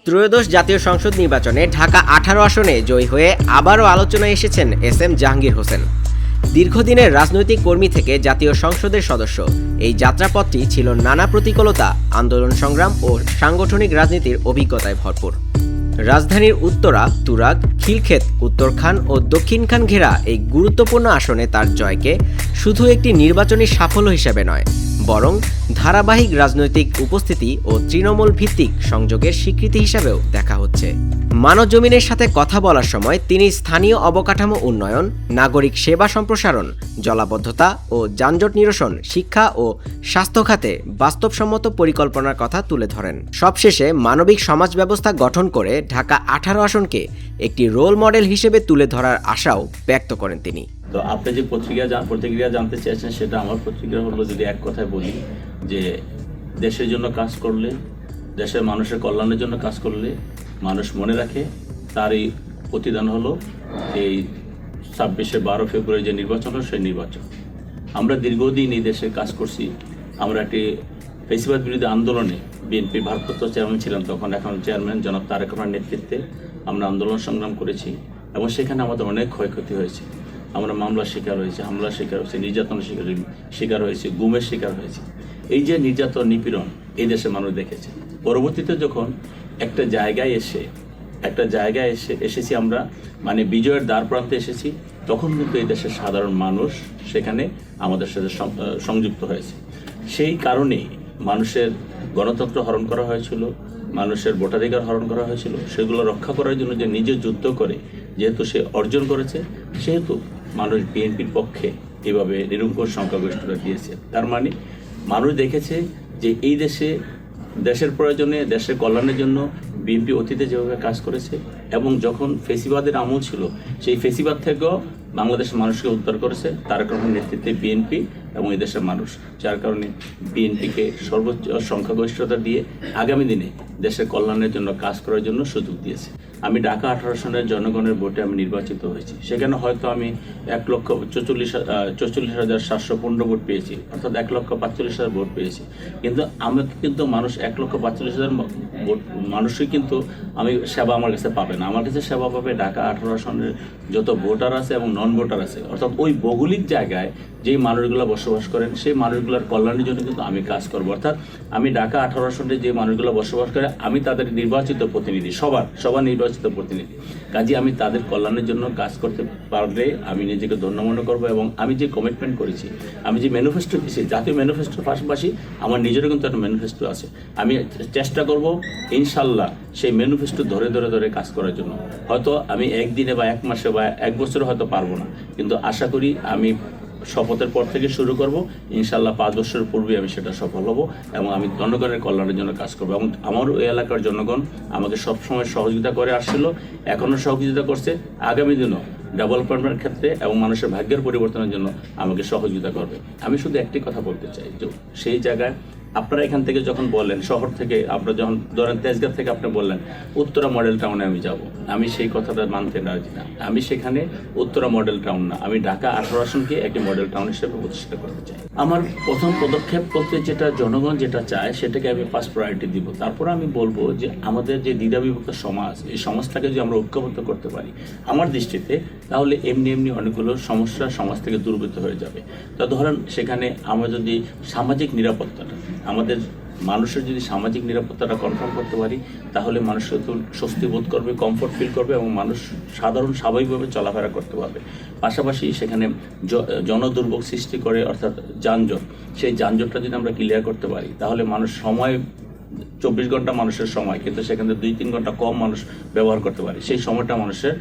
ত্রয়োদশ জাতীয় সংসদ নির্বাচনে ঢাকা ১৮ আসনে জয়ী হয়ে আবারও আলোচনায় এসেছেন এস.এম. জাহাঙ্গীর হোসেন। দীর্ঘদিনের রাজনৈতিক কর্মী থেকে জাতীয় সংসদের সদস্য, এই যাত্রাপথটি ছিল নানা প্রতিকূলতা, আন্দোলন সংগ্রাম ও সাংগঠনিক রাজনীতির অভিজ্ঞতায় ভরপুর। রাজধানীর উত্তরা, তুরাগ, খিলক্ষেত, উত্তরখান ও দক্ষিণখান ঘেরা এই গুরুত্বপূর্ণ আসনে তার জয়কে শুধু একটি নির্বাচনী সাফল্য হিসেবে নয়, বরং ধারাবাহিক রাজনৈতিক উপস্থিতি ও তৃণমূল ভিত্তিক সংযোগের স্বীকৃতি হিসাবেও দেখা হচ্ছে। মানবজমিনের সাথে কথা বলার সময় তিনি স্থানীয় অবকাঠামো উন্নয়ন, নাগরিক সেবা সম্প্রসারণ, জলাবদ্ধতা ও যানজট নিরসন, শিক্ষা ও স্বাস্থ্য খাতে বাস্তবসম্মত পরিকল্পনার কথা তুলে ধরেন। সবশেষে মানবিক সমাজ ব্যবস্থা গঠন করে ঢাকা ১৮ আসনকে একটি রোল মডেল হিসেবে তুলে ধরার আশাও ব্যক্ত করেন তিনি। তো আপনি যে প্রতিক্রিয়া জানতে চেয়েছেন, সেটা আমার প্রতিক্রিয়া হলো, যদি এক কথায় বলি, যে দেশের জন্য কাজ করলে, দেশের মানুষের কল্যাণের জন্য কাজ করলে মানুষ মনে রাখে, তারই প্রতিদান হলো এই 12 ফেব্রুয়ারি যে নির্বাচন হলো, সেই নির্বাচন। আমরা দীর্ঘদিন এই দেশে কাজ করছি। আমরা একটি ফ্যাসিবাদ বিরোধী আন্দোলনে বিএনপির ভারপ্রাপ্ত চেয়ারম্যান ছিলাম তখন, এখন চেয়ারম্যান জনাব তারেক রহমানের নেতৃত্বে আমরা আন্দোলন সংগ্রাম করেছি এবং সেখানে আমাদের অনেক ক্ষয়ক্ষতি হয়েছে। আমরা মামলার শিকার হয়েছি, হামলার শিকার হয়েছি, নির্যাতনের শিকার হয়েছি, গুমের শিকার হয়েছি। এই যে নির্যাতন, নিপীড়ন এই দেশের মানুষ দেখেছে। পরবর্তীতে যখন একটা জায়গায় এসেছি আমরা, মানে বিজয়ের দ্বার প্রান্তে এসেছি, তখন কিন্তু এই দেশের সাধারণ মানুষ সেখানে আমাদের সাথে সংযুক্ত হয়েছে। সেই কারণেই মানুষের গণতন্ত্র হরণ করা হয়েছিল, মানুষের ভোটাধিকার হরণ করা হয়েছিল। সেগুলো রক্ষা করার জন্য যে নিজে যুদ্ধ করে যেহেতু সে অর্জন করেছে, সেহেতু মানুষ বিএনপির পক্ষে এভাবে নিরঙ্কুশ সংখ্যাগরিষ্ঠতা দিয়েছে। তার মানে মানুষ দেখেছে যে এই দেশের প্রয়োজনে, দেশের কল্যাণের জন্য বিএনপি অতীতে যেভাবে কাজ করেছে, এবং যখন ফেসিবাদের আমল ছিল, সেই ফেসিবাদ থেকেও বাংলাদেশের মানুষকে উদ্ধার করেছে তারেক রহমানের নেতৃত্বে বিএনপি এবং এই দেশের মানুষ। যার কারণে বিএনপিকে সর্বোচ্চ সংখ্যাগরিষ্ঠতা দিয়ে আগামী দিনে দেশের কল্যাণের জন্য কাজ করার জন্য সুযোগ দিয়েছে। আমি ঢাকা ১৮ আসনের জনগণের ভোটে আমি নির্বাচিত হয়েছি। সেখানে হয়তো আমি ১,৪৪,৭১৫ ভোট পেয়েছি, অর্থাৎ ১,৪৫,০০০ ভোট পেয়েছি। কিন্তু আমাকে কিন্তু মানুষ ১,৪৫,০০০ ভোট মানুষই কিন্তু আমি সেবা আমার কাছে পাবে না। আমার কাছে সেবা পাবে ঢাকা ১৮ আসনের যত ভোটার আছে এবং নন ভোটার আছে, অর্থাৎ ওই ভৌগোলিক জায়গায় যেই মানুষগুলো বসবাস করেন, সেই মানুষগুলোর কল্যাণের জন্য কিন্তু আমি কাজ করবো। অর্থাৎ আমি ঢাকা ১৮ আসনে যে মানুষগুলো বসবাস করে, আমি তাদের নির্বাচিত প্রতিনিধি, সবার নির্বাচিত প্রতিনিধি। কাজে আমি তাদের কল্যাণের জন্য কাজ করতে পারলে আমি নিজেকে ধন্য মনে করবো। এবং আমি যে কমিটমেন্ট করেছি, আমি যে ম্যানিফেস্টো দিয়েছি, জাতীয় ম্যানিফেস্টোর পাশাপাশি আমার নিজেরও কিন্তু একটা ম্যানিফেস্টো আছে। আমি চেষ্টা করব ইনশাল্লাহ সেই ম্যানিফেস্টো ধরে কাজ করার জন্য। হয়তো আমি একদিনে বা এক মাসে বা এক বছরে হয়তো পারবো না, কিন্তু আশা করি আমি শপথের পর থেকে শুরু করব, ইনশাল্লাহ 5 বছরের পূর্বে আমি সেটা সফল হব এবং আমি জনগণের কল্যাণের জন্য কাজ করবো। এবং আমার ওই এলাকার জনগণ আমাকে সবসময় সহযোগিতা করে আসছিল, এখনও সহযোগিতা করছে, আগামী দিনও ডেভেলপমেন্টের ক্ষেত্রে এবং মানুষের ভাগ্যের পরিবর্তনের জন্য আমাকে সহযোগিতা করবে। আমি শুধু একটি কথা বলতে চাই, যে সেই জায়গায় আপনারা এখান থেকে যখন বললেন, শহর থেকে আপনারা যখন ধরেন তেজগাঁ থেকে আপনি বললেন উত্তরা মডেল টাউনে আমি যাব, আমি সেই কথাটা মানতে রাজি না। আমি সেখানে উত্তরা মডেল টাউন না, আমি ঢাকা ১৮ আসনকে একটি মডেল টাউন হিসেবে প্রতিষ্ঠা করতে চাই। আমার প্রথম পদক্ষেপ করতে যেটা জনগণ যেটা চায়, সেটাকে আমি ফার্স্ট প্রায়োরিটি দিব। তারপর আমি বলবো যে আমাদের যে দ্বিধাবিভক্ত সমাজ, এই সমাজটাকে যদি আমরা ঐক্যবদ্ধ করতে পারি আমার দৃষ্টিতে, তাহলে এমনি অনেকগুলো সমস্যা সমাজ থেকে দূরীভূত হয়ে যাবে। তো ধরেন সেখানে আমরা যদি সামাজিক নিরাপত্তাটা, আমাদের মানুষের যদি সামাজিক নিরাপত্তাটা কনফার্ম করতে পারি, তাহলে মানুষ স্বস্তি বোধ করবে, কমফোর্ট ফিল করবে এবং মানুষ সাধারণ স্বাভাবিকভাবে চলাফেরা করতে পারবে। পাশাপাশি সেখানে জনদুর্ভোগ সৃষ্টি করে, অর্থাৎ যানজট, সেই যানজটটা যদি আমরা ক্লিয়ার করতে পারি, তাহলে মানুষ 24 ঘন্টা মানুষের সময়, কিন্তু সেখানে 2-3 ঘন্টা কম মানুষ ব্যবহার করতে পারে। সেই সময়টা মানুষের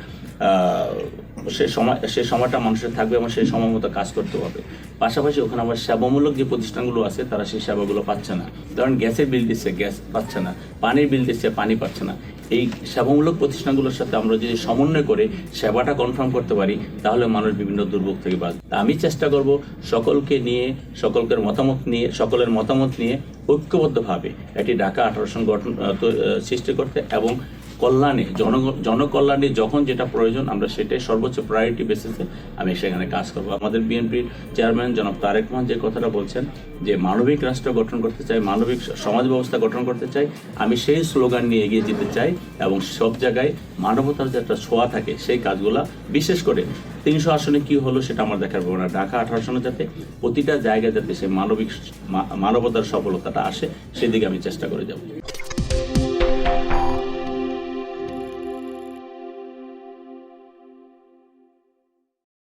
সেই সময়টা মানুষের থাকবে এবং সেই সময় মতো কাজ করতে হবে। পাশাপাশি ওখানে আবার সেবামূলক যে প্রতিষ্ঠানগুলো আছে, তারা সেই সেবাগুলো পাচ্ছে না। ধরেন গ্যাসের বিল দিচ্ছে, গ্যাস পাচ্ছে না, পানির বিল দিচ্ছে, পানি পাচ্ছে না। এই সেবামূলক প্রতিষ্ঠানগুলোর সাথে আমরা যদি সমন্বয় করে সেবাটা কনফার্ম করতে পারি, তাহলে মানুষ বিভিন্ন দুর্ভোগ থেকে বাঁচবে। আমি চেষ্টা করব সকলের মতামত নিয়ে ঐক্যবদ্ধভাবে একটি ঢাকা 18 আসন সৃষ্টি করতে এবং কল্যাণে জনকল্যাণে যখন যেটা প্রয়োজন আমরা সেটাই সর্বোচ্চ প্রায়োরিটি বেসিসে আমি সেখানে কাজ করব। আমাদের বিএনপির চেয়ারম্যান জনাব তারেক রহমান যে কথাটা বলছেন যে মানবিক রাষ্ট্র গঠন করতে চাই, মানবিক সমাজ ব্যবস্থা গঠন করতে চাই, আমি সেই স্লোগান নিয়ে এগিয়ে যেতে চাই এবং সব জায়গায় মানবতার যে একটা ছোঁয়া থাকে সেই কাজগুলা, বিশেষ করে 300 আসনে কি হলো সেটা আমার দেখার ব্যাপার না, ঢাকা 18 আসনে যাতে প্রতিটা জায়গায় যাতে সেই মানবতার সফলতাটা আসে সেদিকে আমি চেষ্টা করে যাব।